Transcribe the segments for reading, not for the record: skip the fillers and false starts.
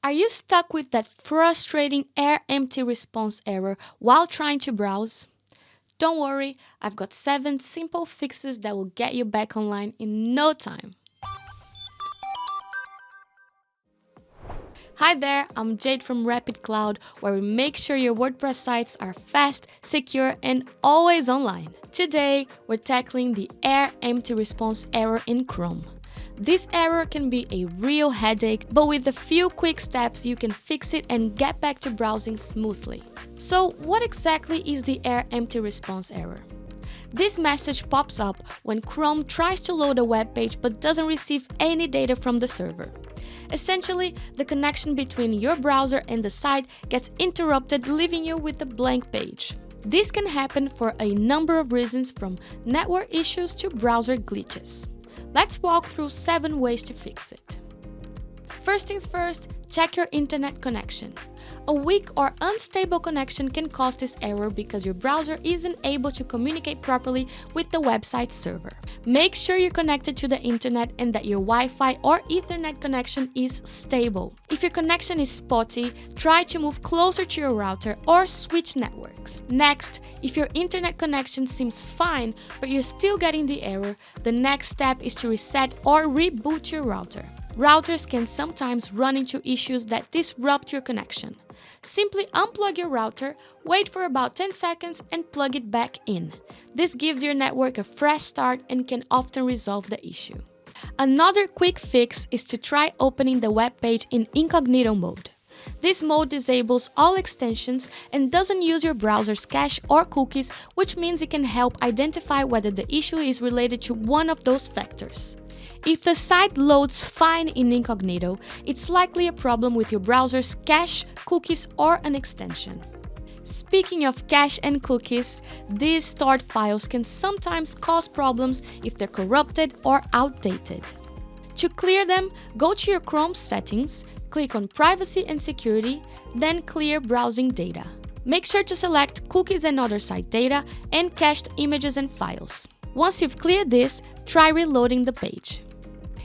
Are you stuck with that frustrating ERR empty response error while trying to browse? Don't worry, I've got 7 simple fixes that will get you back online in no time. Hi there, I'm Jade from Rapyd Cloud, where we make sure your WordPress sites are fast, secure, and always online. Today, we're tackling the ERR empty response error in Chrome. This error can be a real headache, but with a few quick steps you can fix it and get back to browsing smoothly. So what exactly is the ERR empty response error? This message pops up when Chrome tries to load a web page but doesn't receive any data from the server. Essentially, the connection between your browser and the site gets interrupted, leaving you with a blank page. This can happen for a number of reasons, from network issues to browser glitches. Let's walk through 7 ways to fix it. First things first, check your internet connection. A weak or unstable connection can cause this error because your browser isn't able to communicate properly with the website server. Make sure you're connected to the internet and that your Wi-Fi or Ethernet connection is stable. If your connection is spotty, try to move closer to your router or switch networks. Next, if your internet connection seems fine but you're still getting the error, the next step is to reset or reboot your router. Routers can sometimes run into issues that disrupt your connection. Simply unplug your router, wait for about 10 seconds and plug it back in. This gives your network a fresh start and can often resolve the issue. Another quick fix is to try opening the web page in Incognito mode. This mode disables all extensions and doesn't use your browser's cache or cookies, which means it can help identify whether the issue is related to one of those factors. If the site loads fine in Incognito, it's likely a problem with your browser's cache, cookies, or an extension. Speaking of cache and cookies, these stored files can sometimes cause problems if they're corrupted or outdated. To clear them, go to your Chrome settings, click on Privacy and Security, then Clear Browsing Data. Make sure to select Cookies and Other Site Data and Cached Images and Files. Once you've cleared this, try reloading the page.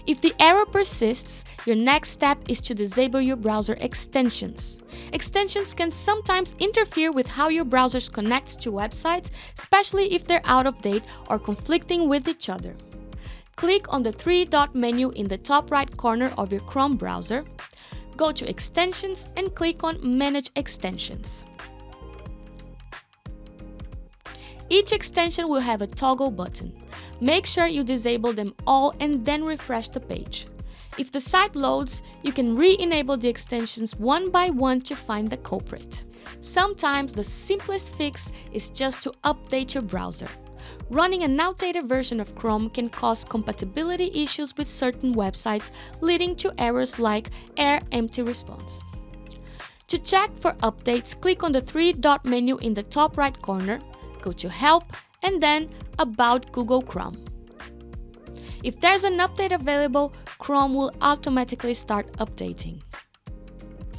If the error persists, your next step is to disable your browser extensions. Extensions can sometimes interfere with how your browsers connect to websites, especially if they're out of date or conflicting with each other. Click on the 3-dot menu in the top right corner of your Chrome browser, go to Extensions and click on Manage Extensions. Each extension will have a toggle button. Make sure you disable them all and then refresh the page. If the site loads, you can re-enable the extensions one by one to find the culprit. Sometimes the simplest fix is just to update your browser. Running an outdated version of Chrome can cause compatibility issues with certain websites, leading to errors like ERR empty response. To check for updates, click on the 3-dot menu in the top right corner, go to Help, and then About Google Chrome. If there's an update available, Chrome will automatically start updating.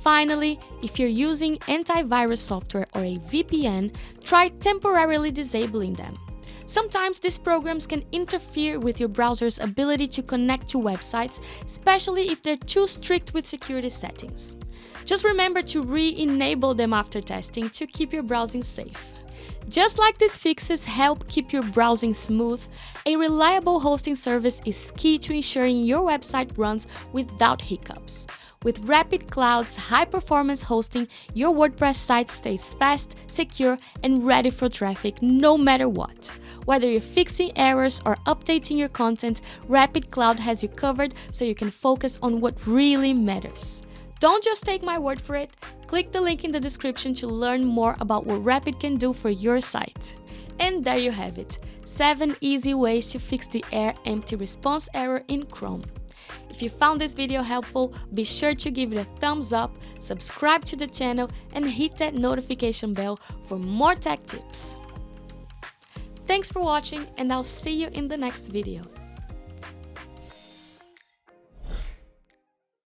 Finally, if you're using antivirus software or a VPN, try temporarily disabling them. Sometimes these programs can interfere with your browser's ability to connect to websites, especially if they're too strict with security settings. Just remember to re-enable them after testing to keep your browsing safe. Just like these fixes help keep your browsing smooth, a reliable hosting service is key to ensuring your website runs without hiccups. With Rapyd Cloud's high-performance hosting, your WordPress site stays fast, secure, and ready for traffic no matter what. Whether you're fixing errors or updating your content, Rapyd Cloud has you covered so you can focus on what really matters. Don't just take my word for it. Click the link in the description to learn more about what Rapyd can do for your site. And there you have it, 7 easy ways to fix the ERR empty response error in Chrome. If you found this video helpful, be sure to give it a thumbs up, subscribe to the channel, and hit that notification bell for more tech tips. Thanks for watching, and I'll see you in the next video.